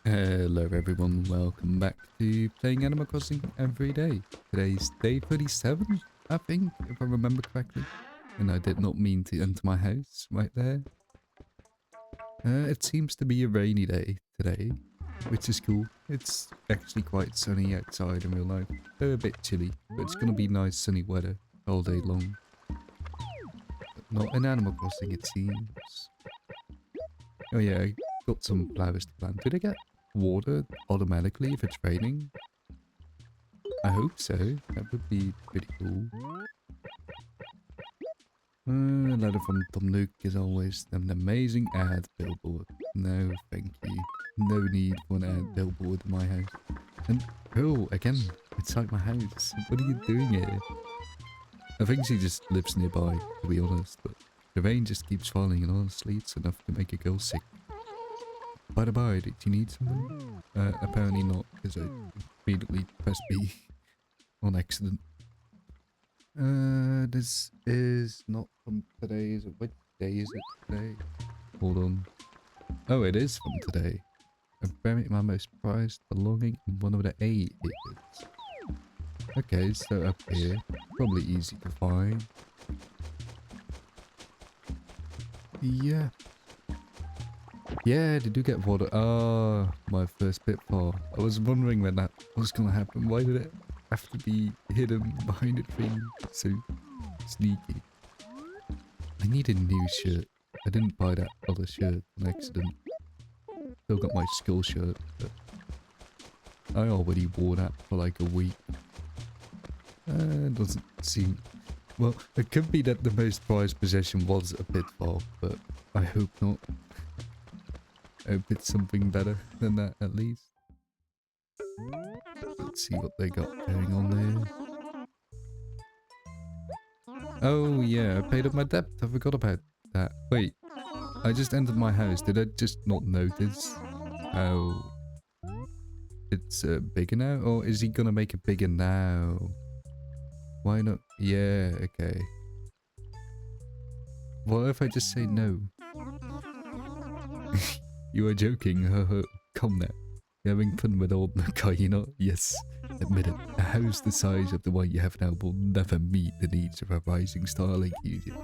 Hello everyone, welcome back to playing Animal Crossing every day. Today's day 37, I think, if I remember correctly. And I did not mean to enter my house right there. It seems to be a rainy day today, which is cool. It's actually quite sunny outside in real life. Though a bit chilly, but it's gonna be nice sunny weather all day long. But not in Animal Crossing, it seems. Oh yeah, I got some flowers to plant. Did I get water automatically if it's raining? I hope so. That would be pretty cool. A letter from Tom Luke is always an amazing ad billboard. No, thank you. No need for an ad billboard in my house. And oh, again, inside my house. What are you doing here? I think she just lives nearby, to be honest, but the rain just keeps falling and honestly it's enough to make a girl sick. By the by, did you need something? Apparently not, because I immediately pressed B on accident. This is not from today, is it? What day is it today? Hold on. Oh, it is from today. I buried my most prized belonging in one of the A acres. Okay, so up here. Probably easy to find. Yeah. Yeah, they do get water. Ah, my first pitfall. I was wondering when that was gonna happen. Why did it have to be hidden behind a tree? So sneaky. I need a new shirt. I didn't buy that other shirt on accident. Still got my school shirt, but I already wore that for like a week. Doesn't seem... Well, it could be that the most prized possession was a pitfall, but I hope not. I hope it's something better than that at least. Let's see what they got going on there. Oh yeah, I paid up my debt. I forgot about that. Wait, I just entered my house. Did I just not notice how it's bigger now? Or is he gonna make it bigger now? Why not? Yeah, okay. What if I just say no? You are joking. Come now. You're having fun with old guy, you know? Yes, admit it. A house the size of the one you have now will never meet the needs of a rising star like you do.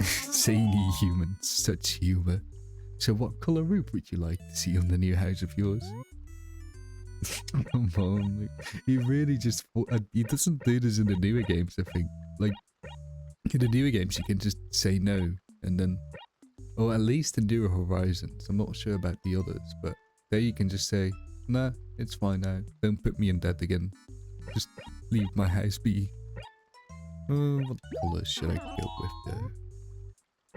Zany humans, such humor. So what colour roof would you like to see on the new house of yours? Come on, he really just... he doesn't do this in the newer games, I think. Like, in the newer games you can just say no, and then... Or at least in Newer Horizons, I'm not sure about the others, but there you can just say, nah, it's fine now, don't put me in debt again. Just leave my house be. What colour should I go with though?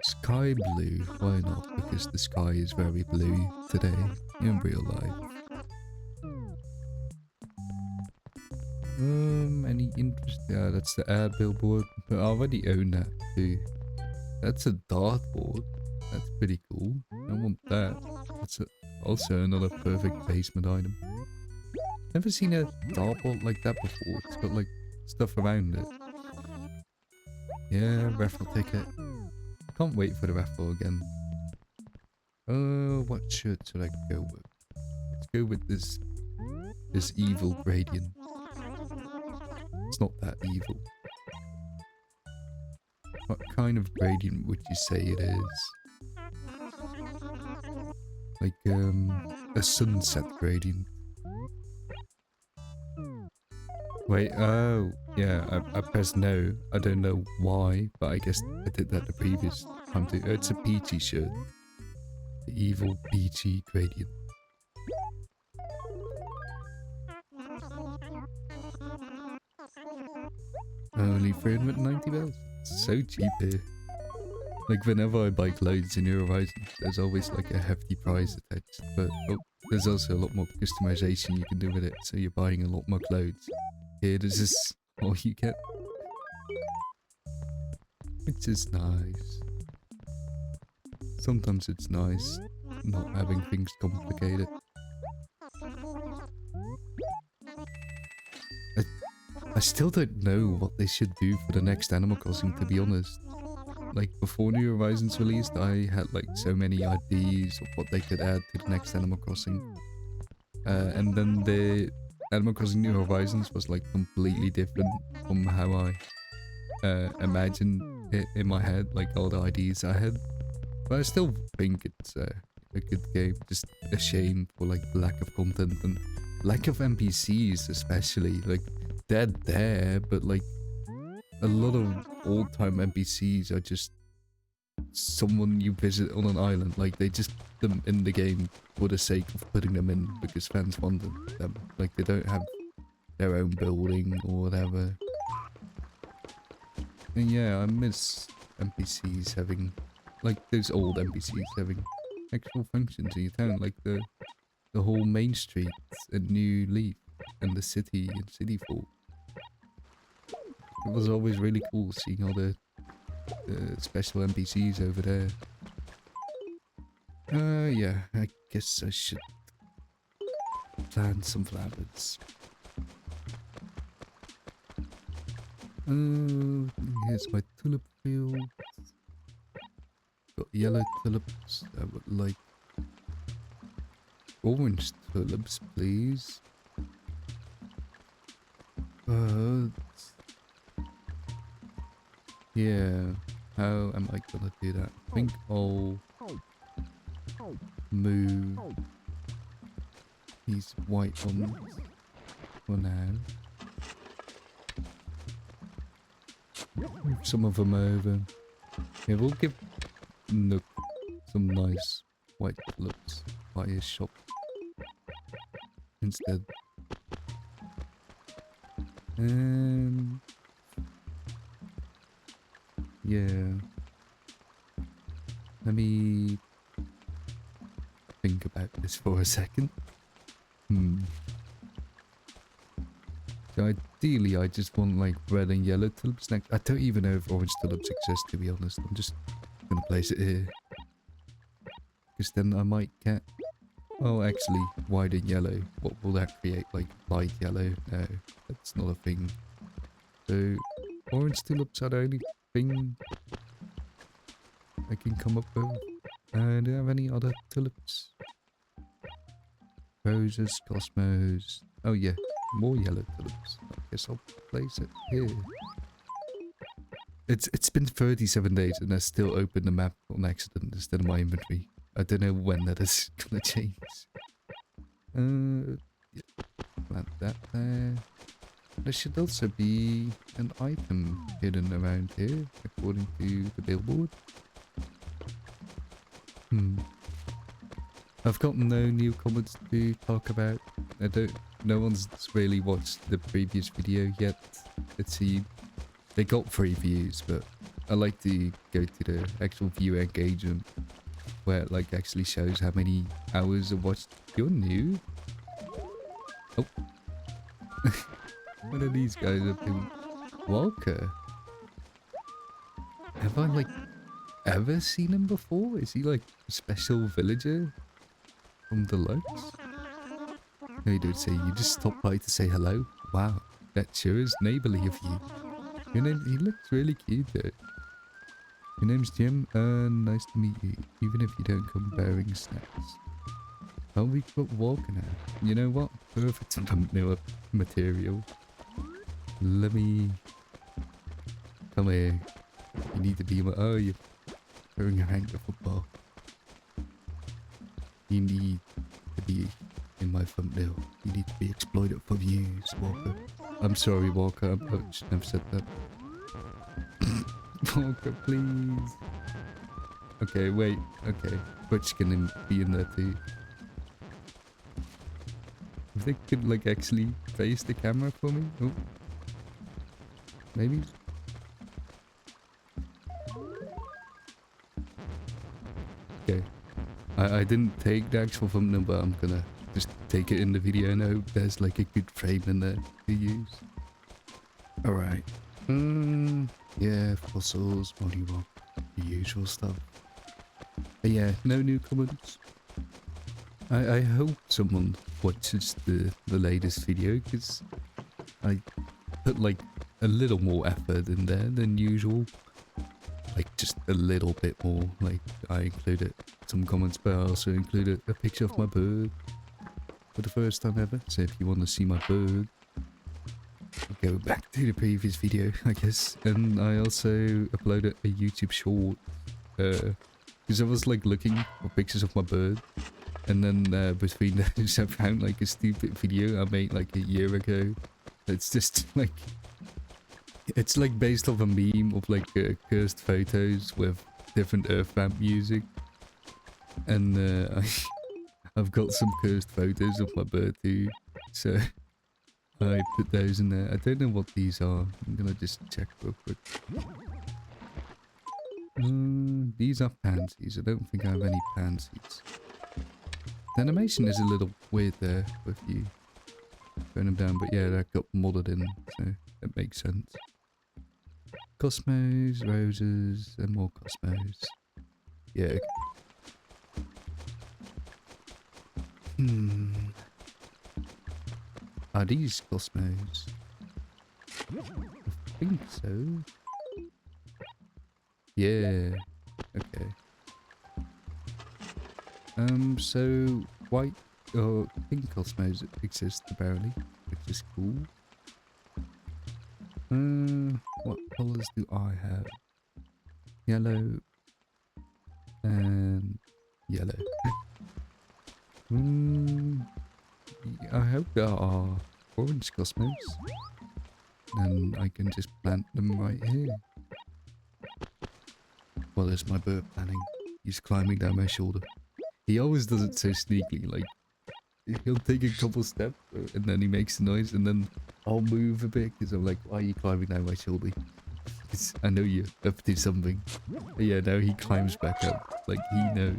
Sky blue, why not? Because the sky is very blue today, in real life. Any interest? Yeah, that's the ad billboard, but I already own that too. That's a dartboard. That's pretty cool. I want that. That's also another perfect basement item. Never seen a dartboard like that before. It's got like stuff around it. Yeah, raffle ticket. Can't wait for the raffle again. What shirt should I go with? Let's go with this evil gradient. It's not that evil. What kind of gradient would you say it is? Like, a sunset gradient. Wait, oh, yeah, I pressed no. I don't know why, but I guess I did that the previous time too. Oh, it's a peachy shirt. The evil peachy gradient. Only 390 bells. So cheap here. Like whenever I buy clothes in New Horizons, there's always like a hefty price attached. But there's also a lot more customization you can do with it, so you're buying a lot more clothes. Here, this is all you get. Which is nice. Sometimes it's nice not having things complicated. I still don't know what they should do for the next Animal Crossing, to be honest. Like, before New Horizons released, I had like so many ideas of what they could add to the next Animal Crossing. And then the Animal Crossing New Horizons was like completely different from how I imagined it in my head, like all the ideas I had. But I still think it's a good game. Just a shame for like lack of content and lack of NPCs, especially. Like they're there, but like a lot of old-time NPCs are just someone you visit on an island. Like they just put them in the game for the sake of putting them in because fans wanted them. Like they don't have their own building or whatever. And yeah, I miss NPCs having, like those old NPCs having actual functions in your town, like the whole main street in New Leaf and the city in City Fall. It was always really cool seeing all the special NPCs over there. Yeah, I guess I should plant some flowers. Here's my tulip field. Got yellow tulips. I would like orange tulips, please. Yeah, how am I gonna do that? I think I'll move these white ones for now. Move some of them over. Yeah, we'll give Nook some nice white tulips by his shop instead. And yeah, let me think about this for a second. So ideally I just want like red and yellow tulips next. I don't even know if orange tulips exist, to be honest. I'm just gonna place it here, because then I might get, oh actually white and yellow. What will that create? Like light yellow? No, that's not a thing. So orange tulips are the only thing I can come up with. Do you have any other tulips? Roses, cosmos. Oh yeah, more yellow tulips. I guess I'll place it here. It's been 37 days and I still opened the map on accident instead of my inventory. I don't know when that is gonna change. Yeah, plant that there. There should also be an item hidden around here, according to the billboard. I've got no new comments to talk about. No one's really watched the previous video yet. It seems they got 3 views, but I like to go to the actual viewer engagement, where it like actually shows how many hours of watched. You're new? Oh. What are these guys up to? Walker? Have I like ever seen him before? Is he like a special villager from Deluxe? No, you don't say. You just stopped by to say hello. Wow, that sure is neighborly of you. Your name, he looks really cute though. Your name's Jim. Nice to meet you. Even if you don't come bearing snacks. Oh, we got Walker now. You know what? Perfect thumbnail material. Let me... Come here. You need to be... Oh, you're throwing your hand at football. You need to be in my thumbnail. You need to be exploited for views, Walker. I'm sorry, Walker. I shouldn't have said that. Walker, please. Okay, wait. Okay. Butch can be in there too. If they could like actually face the camera for me. Oh. Maybe. Okay. I didn't take the actual thumbnail, but I'm gonna just take it in the video and hope there's like a good frame in there to use. Alright. Yeah, fossils, mollywop, the usual stuff. But yeah, no new comments. I hope someone watches the latest video, because I put like a little more effort in there than usual. Like just a little bit more. Like I included some comments, but I also included a picture of my bird. for the first time ever. So if you want to see my bird, go back to the previous video, I guess. And I also uploaded a YouTube short because I was like looking for pictures of my bird, and then between those I found like a stupid video I made like a year ago. It's just like, it's like based off a meme of like cursed photos with different Earthbound music, and I've got some cursed photos of my bird too, so I put those in there. I don't know what these are. I'm gonna just check real quick. These are pansies. I don't think I have any pansies. The animation is a little weird there with you burn them down, but yeah, that got modded in, so it makes sense. Cosmos, roses, and more cosmos. Yeah. Are these cosmos? I think so. Yeah. Okay. So white or pink cosmos exist apparently, which is cool. What colors do I have? Yellow and yellow. I hope there are orange cosmos. And I can just plant them right here. Well, there's my bird planning. He's climbing down my shoulder. He always does it so sneakily, like, he'll take a couple steps and then he makes a noise and then I'll move a bit because I'm like, why are you climbing down my shoulder? Because I know you're up to something. But yeah, now he climbs back up, like he knows.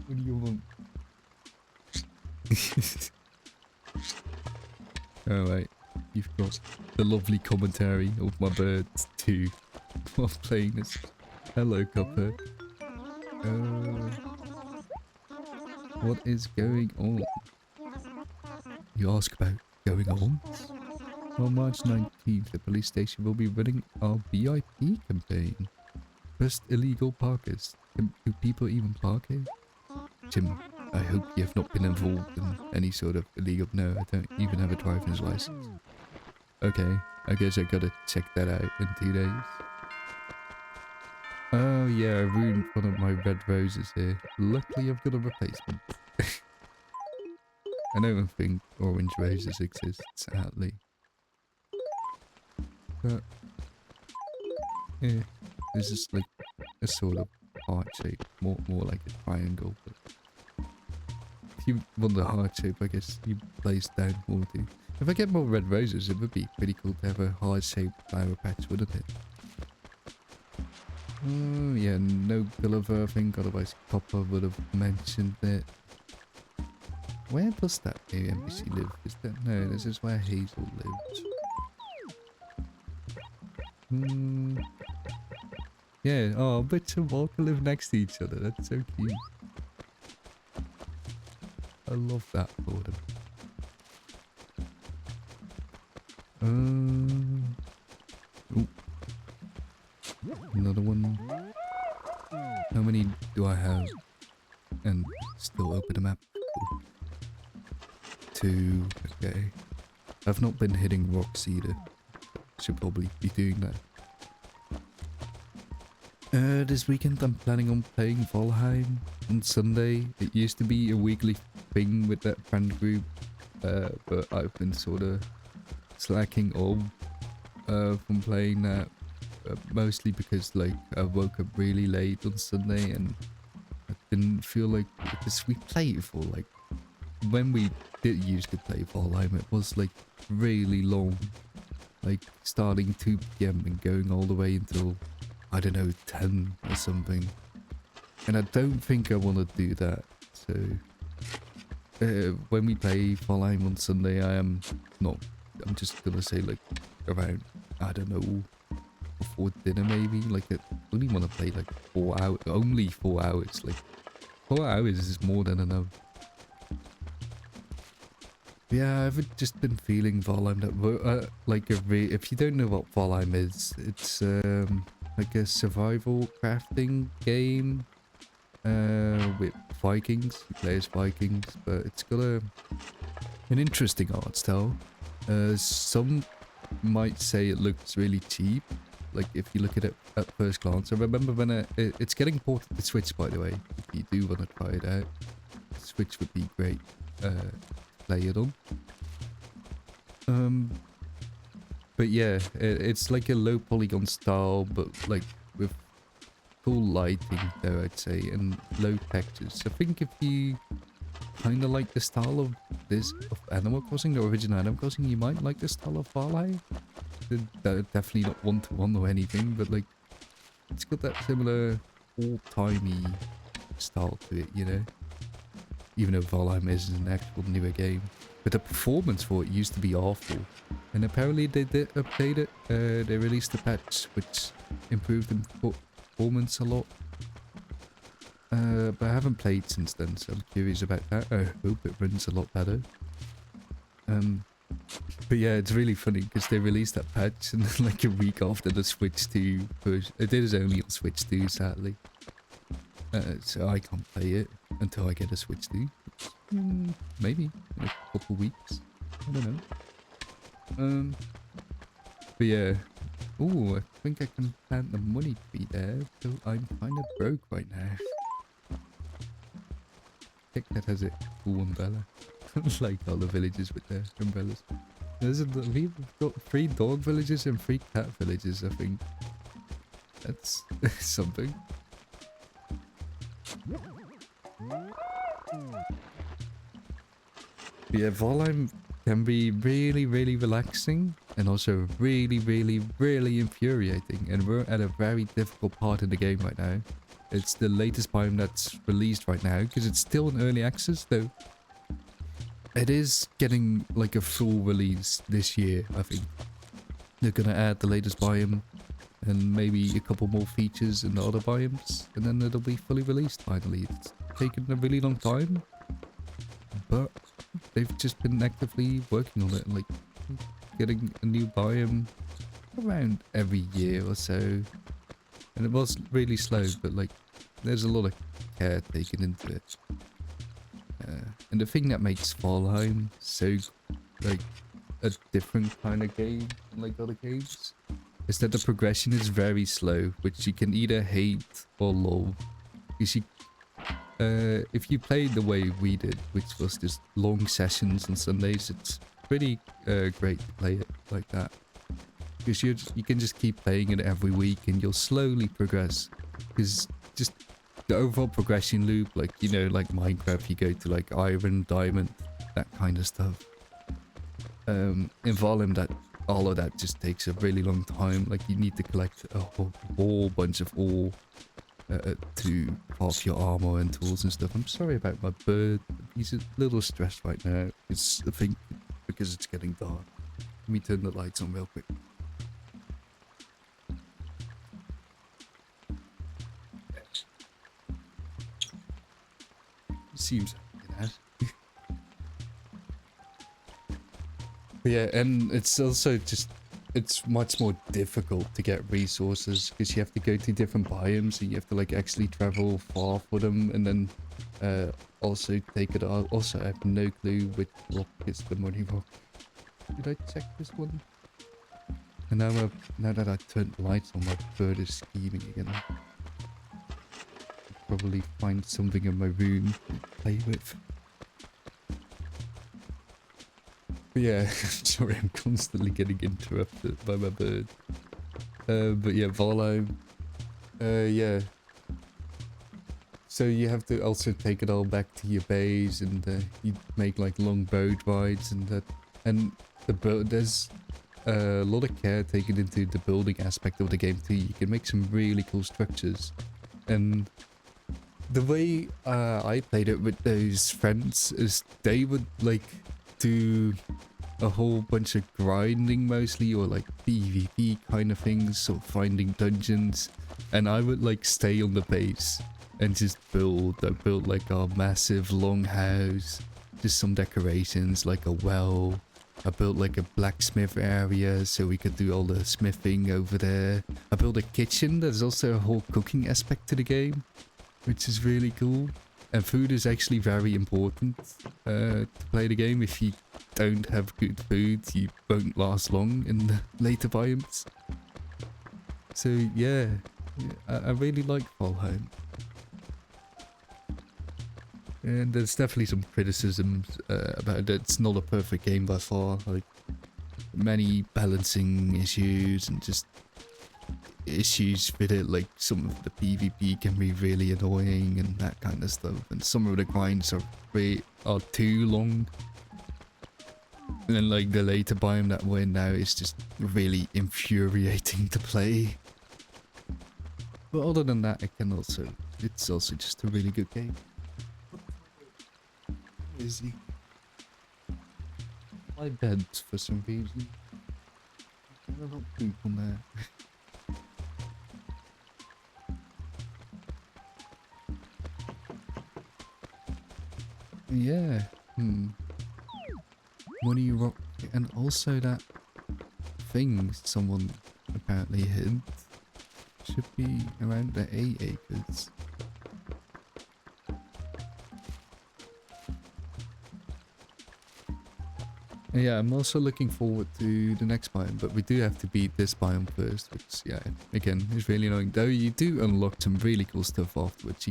What do you want? Alright, you've got the lovely commentary of my birds too while playing this. Hello, Copper. What is going on? You ask about going on? On March 19th, the police station will be running our VIP campaign. Best illegal parkers. Do people even park here? Tim, I hope you have not been involved in any sort of illegal... No, I don't even have a driver's license. Okay, I guess I gotta check that out in 2 days. Oh yeah, I ruined one of my red roses here. Luckily I've got a replacement. I don't think orange roses exist, sadly. But... yeah, this is like a sort of heart shape, more like a triangle. But if you want the heart shape, I guess you place down more too. If I get more red roses, it would be pretty cool to have a heart-shaped flower patch, wouldn't it? Oh yeah, no Gulliver, I think, otherwise Copper would have mentioned it. Where does that NPC live? Is that... no, this is where Hazel lives. Yeah, oh, Butch and Walker live next to each other. That's so cute. I love that for them. Ooh. Another one. How many do I have? And still open the map. Cool. 2. Okay. I've not been hitting rocks either. Should probably be doing that. This weekend I'm planning on playing Valheim on Sunday. It used to be a weekly thing with that friend group, but I've been sort of slacking off from playing that, mostly because like I woke up really late on Sunday and I didn't feel like, because we played for like, when we did used to play Valheim, it was like really long, like starting 2 PM and going all the way until, I don't know, 10 or something. And I don't think I want to do that. So when we play Valheim on Sunday, I'm just gonna say like around, I don't know, before dinner maybe. Like I only want to play like 4 hours, only 4 hours. Like 4 hours is more than enough. Yeah, I've just been feeling Valheim that like if you don't know what Valheim is, it's like a survival crafting game with Vikings. You play as Vikings, but it's got an interesting art style. Some might say it looks really cheap, like if you look at it at first glance. I remember when it's getting ported to Switch, by the way. If you do want to try it out, Switch would be great to play it on. But yeah, it's like a low polygon style, but like with full lighting though, I'd say, and low textures. I think if you kind of like the style of Animal Crossing, the original Animal Crossing, you might like the style of Valheim. They're definitely not one-to-one or anything, but like it's got that similar old-timey style to it, you know? Even though Valheim is an actual newer game. But the performance for it used to be awful. And apparently they did update it. They released a patch which improved the performance a lot. But I haven't played since then, so I'm curious about that. I hope it runs a lot better. But yeah, it's really funny because they released that patch and then like a week after the Switch 2 version. It is only on Switch 2, sadly. So I can't play it until I get a Switch 2. Maybe in a couple weeks. I don't know. But yeah. Oh, I think I can plant the money to be there, though I'm kind of broke right now. Heck, that has a cool umbrella. Like all the villages with their umbrellas. We've got 3 dog villages and 3 cat villages, I think. That's something. But yeah, Valheim can be really, really relaxing and also really, really, really infuriating. And we're at a very difficult part in the game right now. It's the latest biome that's released right now because it's still in early access, though. It is getting like a full release this year, I think. They're gonna add the latest biome and maybe a couple more features in the other biomes, and then it'll be fully released finally. It's taken a really long time, but they've just been actively working on it, like getting a new biome around every year or so. And it was really slow, but like there's a lot of care taken into it. And the thing that makes Valheim so like a different kind of game than like other games is that the progression is very slow, which you can either hate or love. Because if you play the way we did, which was just long sessions on Sundays, it's pretty great to play it like that. Because you can just keep playing it every week and you'll slowly progress. Because just the overall progression loop, like, you know, like Minecraft, you go to like iron, diamond, that kind of stuff. In Valheim, all of that just takes a really long time. Like, you need to collect a whole bunch of ore to off your armor and tools and stuff. I'm sorry about my bird. He's a little stressed right now. It's, I think, because it's getting dark. Let me turn the lights on real quick. Seems like it. But yeah, and it's also just, it's much more difficult to get resources because you have to go to different biomes and you have to like actually travel far for them, and then also take it out. Also, I have no clue which rock is the money rock. Did I check this one? And now that I turned the lights on, my bird is scheming again. Probably find something in my room to play with. But yeah, sorry, I'm constantly getting interrupted by my bird. But yeah, Valheim. Yeah. So you have to also take it all back to your base, and you make like long boat rides and that. And there's a lot of care taken into the building aspect of the game too. You can make some really cool structures, and the way I played it with those friends is they would like do a whole bunch of grinding mostly, or like PvP kind of things, so finding dungeons, and I would like stay on the base and just build. I built like a massive long house, just some decorations like a well. I built like a blacksmith area so we could do all the smithing over there. I built a kitchen. There's also a whole cooking aspect to the game. which is really cool. And food is actually very important to play the game. If you don't have good food, you won't last long in the later biomes. So yeah, I really like Valheim. And there's definitely some criticisms about it. It's not a perfect game by far. Like, many balancing issues and just issues with it, like some of the PvP can be really annoying and that kind of stuff, and some of the grinds are too long. And then like the later biome that we're in now is just really infuriating to play. But other than that, it's also just a really good game. Is he? My bed for some reason. There's a lot of poop on there. Yeah. Money rock, and also that thing someone apparently hid should be around the 8 acres. Yeah, I'm also looking forward to the next biome, but we do have to beat this biome first, which, yeah, again, is really annoying. Though you do unlock some really cool stuff afterwards.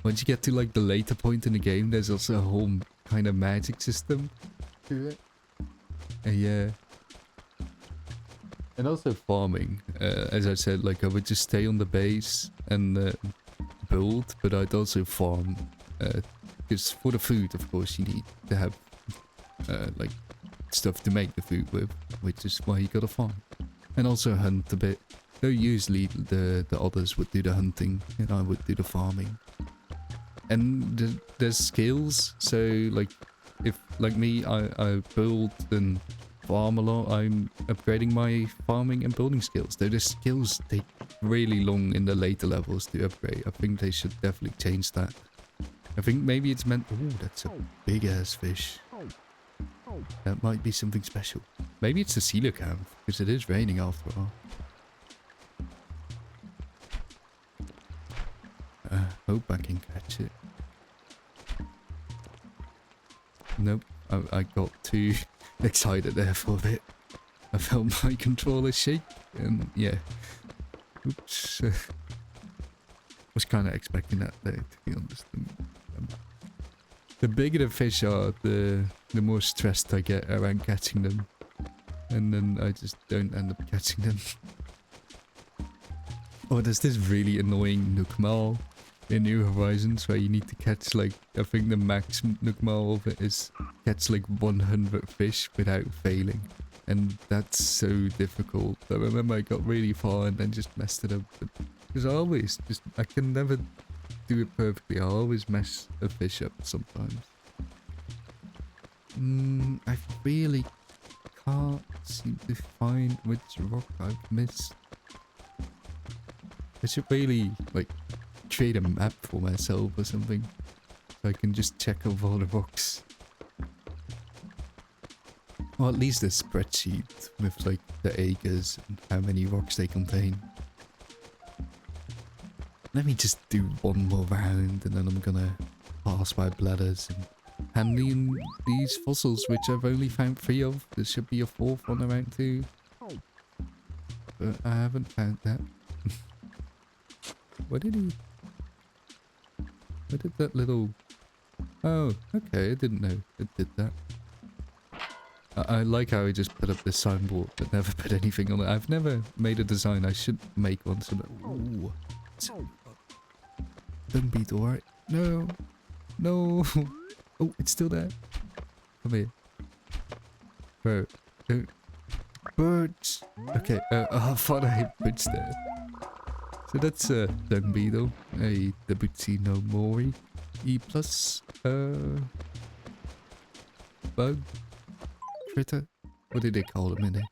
Once you get to, like, the later point in the game, there's also a whole kind of magic system to it. Yeah. And also farming. As I said, like, I would just stay on the base and build, but I'd also farm. Because for the food, of course, you need to have, like, stuff to make the food with, which is why you gotta farm. And also hunt a bit. Though usually the others would do the hunting and I would do the farming. And there's skills, so like if like me I build and farm a lot, I'm upgrading my farming and building skills. Though the skills take really long in the later levels to upgrade. I think they should definitely change that. I think maybe it's meant... Oh, that's a big ass fish. That might be something special. Maybe it's a coelacanth, because it is raining after all. Hope I can catch it. Nope, I got too excited there for a bit. I felt my controller shake, and yeah. Oops. Was kind of expecting that there, to be honest. The bigger the fish are, the more stressed I get around catching them. And then I just don't end up catching them. Oh, there's this really annoying Nookmal in New Horizons where you need to catch, like, I think the max Nookmal of it is catch like 100 fish without failing. And that's so difficult. I remember I got really far and then just messed it up. Because I can never do it perfectly. I always mess a fish up sometimes. I really can't seem to find which rock I've missed. I should really, like, create a map for myself or something. So I can just check off all the rocks. Or at least a spreadsheet with, like, the acres and how many rocks they contain. Let me just do one more round and then I'm gonna pass my bladders and hand in these fossils, which I've only found 3 of. There should be a 4th one around too. But I haven't found that. Where did that little... Oh, okay, I didn't know it did that. I like how I just put up this signboard but never put anything on it. I've never made a design. I should make one so that... Ooh. Don't beat, alright? No. No. Oh, it's still there. Come here. Bro. Don't. Birds. Okay, I thought I had birds there. So that's a dung beetle. A Debutsy no Mori. E plus, bug? Critter? What do they call them in here?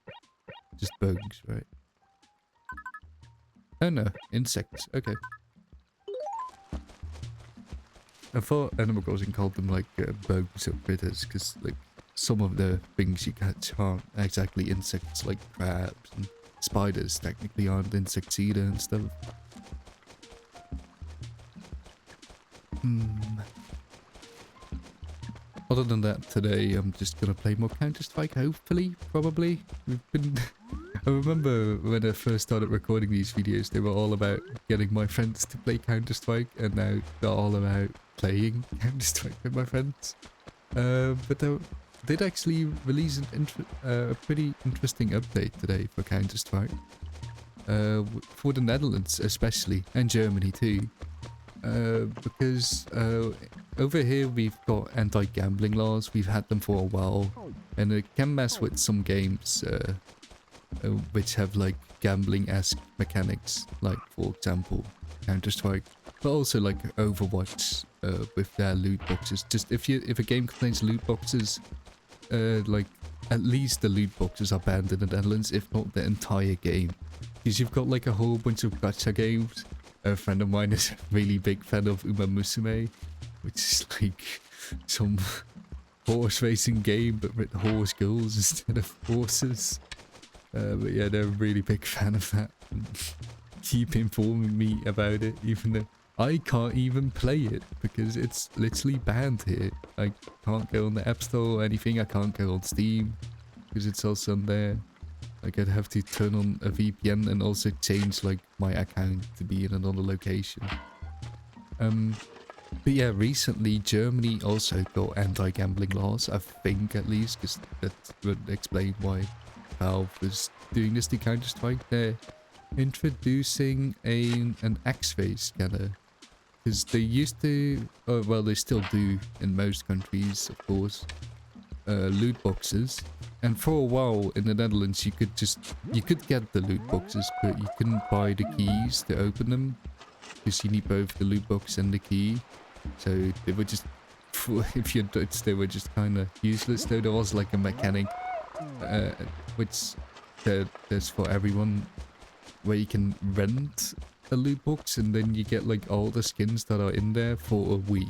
Just bugs, right? Oh no, insects. Okay. I thought Animal Crossing called them like bugs or critters, because like some of the things you catch aren't exactly insects, like crabs and spiders technically aren't insects either and stuff. Hmm. Other than that, today I'm just gonna play more Counter-Strike, hopefully, probably. We've been... I remember when I first started recording these videos, they were all about getting my friends to play Counter-Strike, and now they're all about playing Counter-Strike with my friends. But they did actually release a pretty interesting update today for Counter-Strike. For the Netherlands especially, and Germany too. Because over here we've got anti-gambling laws. We've had them for a while, and it can mess with some games which have like gambling-esque mechanics, like for example Counter-Strike, but also like Overwatch with their loot boxes. Just if a game contains loot boxes, like at least the loot boxes are banned in the Netherlands, if not the entire game. Because you've got like a whole bunch of gacha games. A friend of mine is a really big fan of Uma Musume, which is like some horse racing game but with horse girls instead of horses. But yeah, they're a really big fan of that. And keep informing me about it, even though I can't even play it because it's literally banned here. I can't go on the App Store or anything. I can't go on Steam because it's also on there. Like I'd have to turn on a VPN and also change like my account to be in another location. But yeah, recently Germany also got anti-gambling laws, I think at least, because that would explain why Valve was doing this to Counter-Strike. They're introducing an X-ray scanner. Because they used to, well they still do in most countries of course, loot boxes. And for a while in the Netherlands you could get the loot boxes, but you couldn't buy the keys to open them. Because you need both the loot box and the key. So they were just, if you're Dutch, they were just kind of useless. Though there was like a mechanic, which there's for everyone, where you can rent a loot box and then you get like all the skins that are in there for a week.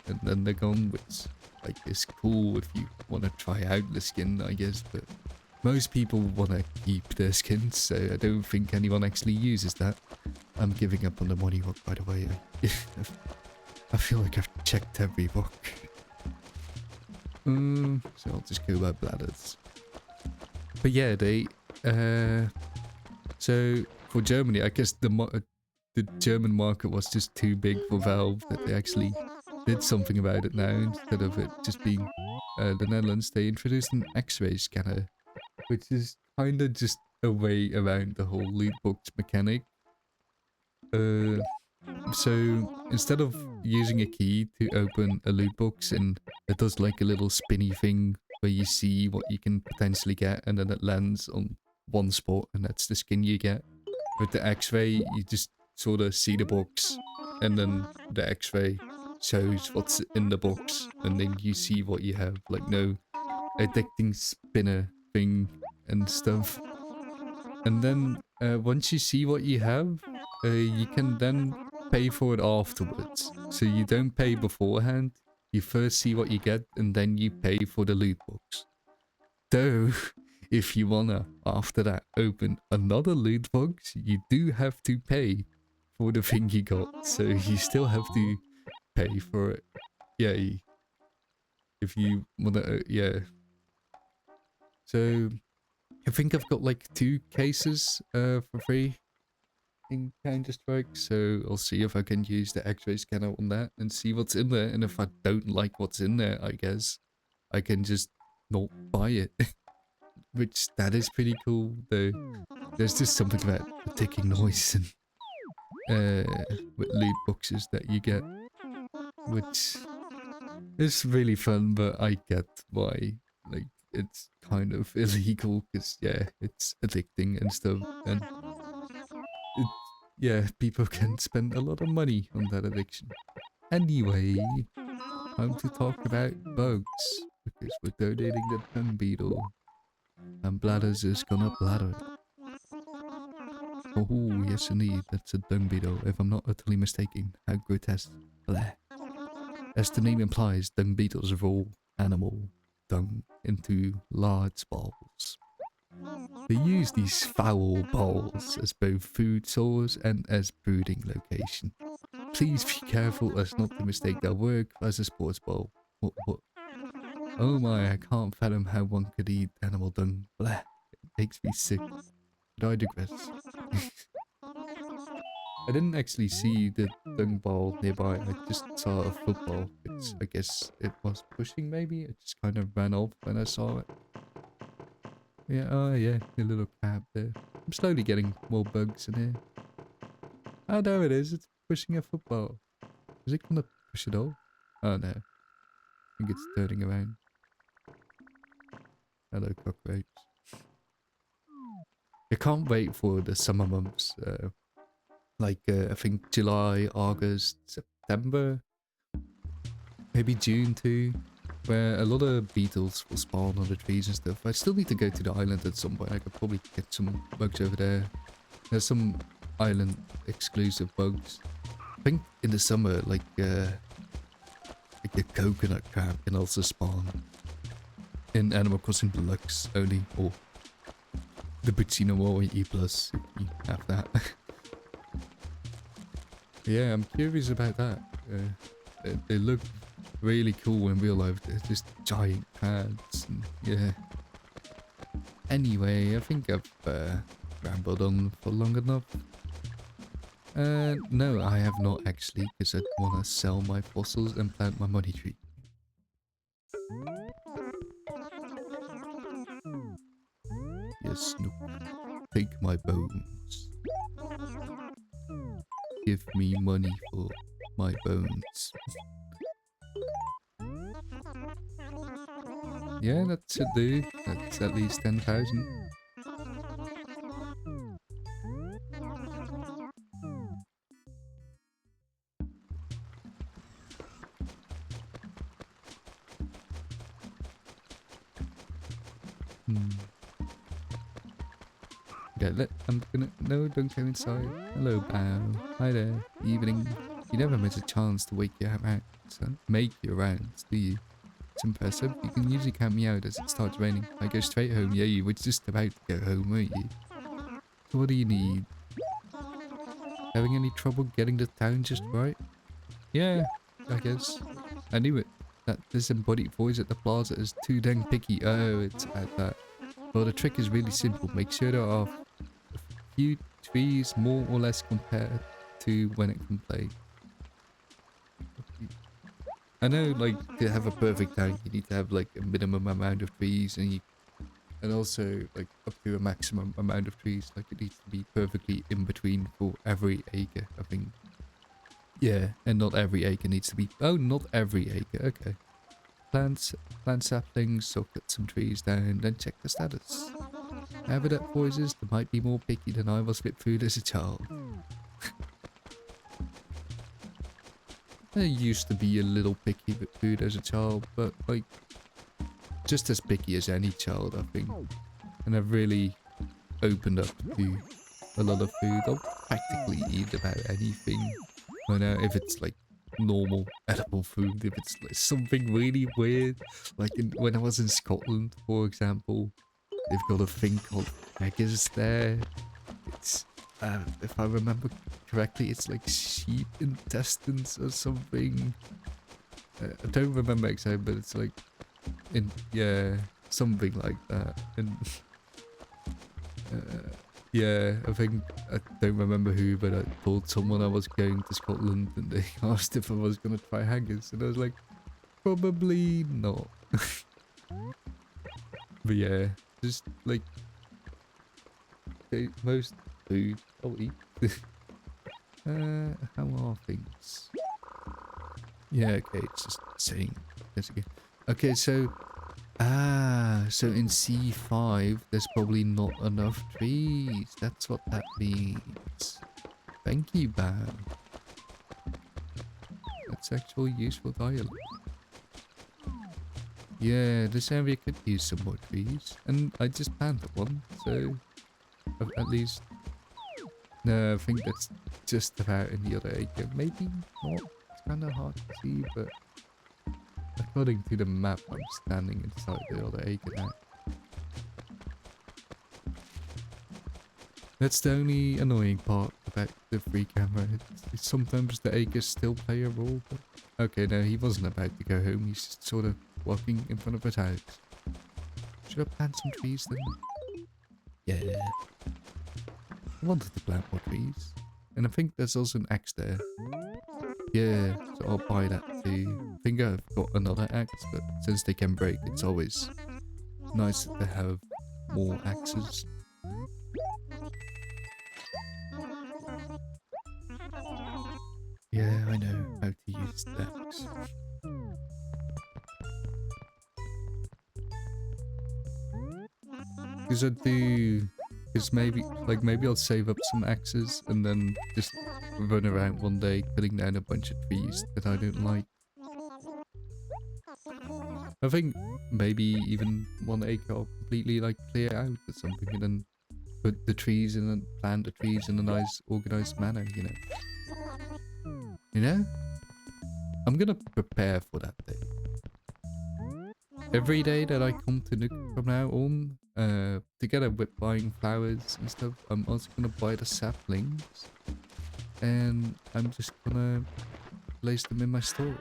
And then they're gone, which like is cool if you want to try out the skin, I guess, but most people want to keep their skins, so I don't think anyone actually uses that. I'm giving up on the money rock, by the way. I feel like I've checked every rock. So I'll just go by bladders. But yeah, they so for Germany, I guess the German market was just too big for Valve that they actually did something about it now. Instead of it just being the Netherlands, they introduced an X-ray scanner, which is kind of just a way around the whole loot box mechanic. So instead of using a key to open a loot box, and it does like a little spinny thing where you see what you can potentially get, and then it lands on one spot, and that's the skin you get. With the X-ray, you just sort of see the box, and then the X-ray shows what's in the box, and then you see what you have, like no addicting spinner thing and stuff. And then once you see what you have, you can then pay for it afterwards. So you don't pay beforehand, you first see what you get and then you pay for the loot box. Though, if you wanna, after that, open another loot box, you do have to pay for the thing you got. So you still have to pay for it. Yeah, if you wanna, yeah. So, I think I've got like 2 cases for free in Counter-Strike, so I'll see if I can use the X-ray scanner on that and see what's in there. And if I don't like what's in there, I guess I can just not buy it. Which, that is pretty cool, though. There's just something about the ticking noise and with loot boxes that you get, which is really fun, but I get why, like, it's kind of illegal, because, yeah, it's addicting and stuff, and yeah, people can spend a lot of money on that addiction. Anyway, time to talk about bugs, because we're donating the dung beetle, and Bladders is gonna bladder it. Oh, yes indeed, that's a dung beetle, if I'm not utterly mistaken. How grotesque. Bleh. As the name implies, dung beetles roll animal dung into large balls. They use these foul balls as both food source and as brooding location. Please be careful as not to mistake their work as a sports bowl. What? Oh my, I can't fathom how one could eat animal dung. Blah, it makes me sick. But I digress. I didn't actually see the dung ball nearby, I just saw a football, which I guess it was pushing maybe? It just kind of ran off when I saw it. Yeah, oh yeah, the little crab there. I'm slowly getting more bugs in here. Oh, there it is, it's pushing a football. Is it gonna push it all? Oh no, I think it's turning around. Hello cockroach. I can't wait for the summer months, I think July, August, September, maybe June too, where a lot of beetles will spawn on the trees and stuff. I still need to go to the island at some point. I could probably get some bugs over there. There's some island exclusive bugs. I think in the summer, like a coconut crab can also spawn in Animal Crossing Deluxe only, or the Buccino or E+, if you have that. Yeah, I'm curious about that. They look really cool in real life. They're just giant crabs, and yeah. Anyway, I think I've rambled on for long enough. No, I have not actually, because I want to sell my fossils and plant my money tree. Yes, Snoop. Take my bones. Give me money for my bones. Yeah, that should do. That's at least 10,000. Yeah, I'm gonna... No, don't go inside. Hello, Bow. Hi there. Evening. You never miss a chance to wake your rounds, make your rounds, do you? It's impressive. You can usually count me out as it starts raining. I go straight home. Yeah, you were just about to go home, weren't you? So what do you need? Having any trouble getting to town just right? Yeah, I guess. I knew it. That disembodied voice at the plaza is too dang picky. Oh, it's at that. Well, the trick is really simple. Make sure there are a few trees more or less compared to when it can play. I know, like, to have a perfect tank, you need to have, like, a minimum amount of trees, and also, like, up to a maximum amount of trees. Like, it needs to be perfectly in between for every acre, I think. Yeah, and not every acre needs to be... Oh, not every acre, okay. Plant saplings, so cut some trees down, then check the status. However that voice is, they might be more picky than I was with food as a child. I used to be a little picky with food as a child, but like, just as picky as any child, I think. And I've really opened up to a lot of food. I'll practically eat about anything. I know if it's like normal edible food, if it's like something really weird, like when I was in Scotland, for example, they've got a thing called haggis there. It's if I remember correctly, it's like sheep intestines or something. I don't remember exactly, but it's like yeah, something like that. And yeah, I don't remember who, but I told someone I was going to Scotland, and they asked if I was gonna try haggis, and I was like, probably not. But yeah, just like most food I'll eat. How are things? Yeah, okay, it's just saying this again. Okay, so so in C5 there's probably not enough trees. That's what that means. Thank you, Bam. That's actually useful dialogue. Yeah, this area could use some more trees, and I just planted one, so at least. No, I think that's just about in the other acre. Maybe not. It's kind of hard to see, but according to the map, I'm standing inside the other acre now. That's the only annoying part about the free camera. Sometimes the acres still play a role. But... Okay, no, he wasn't about to go home. He's just sort of walking in front of his house. Should I plant some trees then? Yeah. I wanted to plant more trees. And I think there's also an axe there. Yeah, so I'll buy that too. I think I've got another axe, but since they can break, it's always nice to have more axes. Yeah, I know how to use the axe. Because I do... Because maybe I'll save up some axes and then just run around one day cutting down a bunch of trees that I don't like. I think maybe even 1 acre I'll completely like clear out or something and then put the trees in and plant the trees in a nice organized manner, you know? You know? I'm gonna prepare for that day. Every day that I come to Nook from now on, together with buying flowers and stuff, I'm also gonna buy the saplings. And I'm just gonna place them in my stores,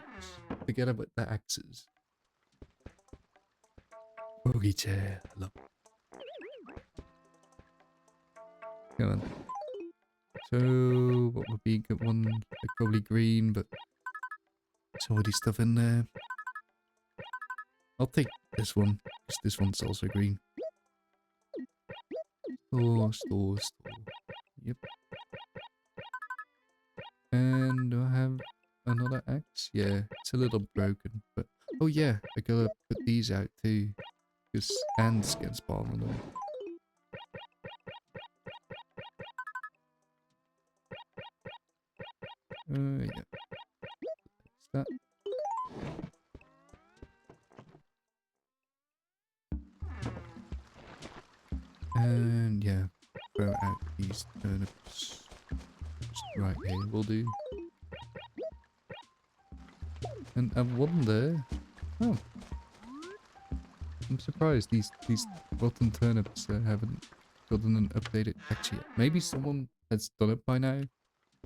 together with the axes. Boogie chair, love. Come on. So, what would be a good one? Like probably green, but there's already stuff in there. I'll take this one, because this one's also green. Store. Yep. And do I have another axe? Yeah, it's a little broken, but... Oh yeah, I gotta put these out too, because ants can spawn on them. Yeah. That's that. And yeah, throw out these turnips. Just right here will do. And I wonder... Oh. I'm surprised these rotten turnips haven't gotten an updated texture yet. Maybe someone has done it by now.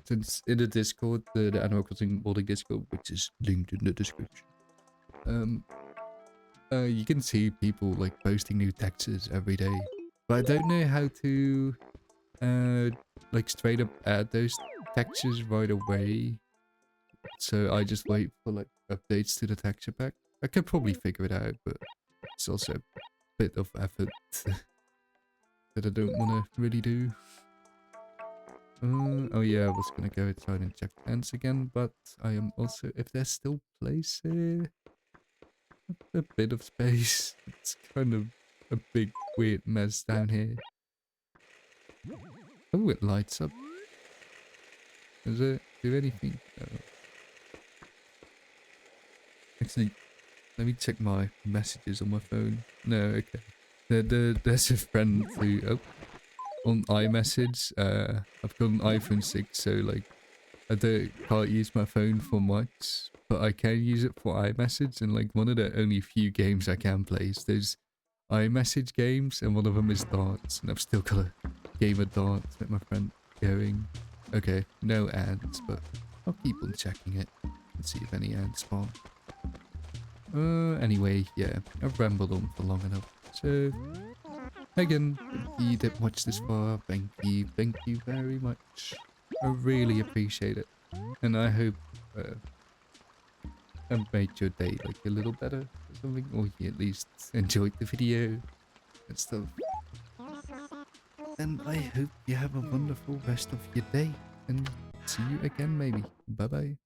Since in the Discord, the Animal Crossing modding Discord, which is linked in the description. You can see people like posting new textures every day. But I don't know how to like straight up add those textures right away. So I just wait for like updates to the texture pack. I could probably figure it out, but it's also a bit of effort that I don't want to really do. Oh yeah, I was gonna go outside and check ants again, but I am also, if there's still place here, a bit of space. It's kind of a big weird mess down here. Oh, it lights up. Does it do anything? No. Actually, let me check my messages on my phone. No, okay. There's a friend who, oh, on iMessage, I've got an iPhone 6, so like, can't use my phone for much, but I can use it for iMessage, and like one of the only few games I can play is those iMessage games, and one of them is darts, and I've still got a game of darts with my friend going. Okay, no ants, but I'll keep on checking it and see if any ants spawn. Anyway, yeah, I've rambled on for long enough, so again, if you did watch this far, thank you very much. I really appreciate it, and I hope I made your day like a little better or something, or you at least enjoyed the video and stuff. And I hope you have a wonderful rest of your day, and see you again maybe. Bye bye.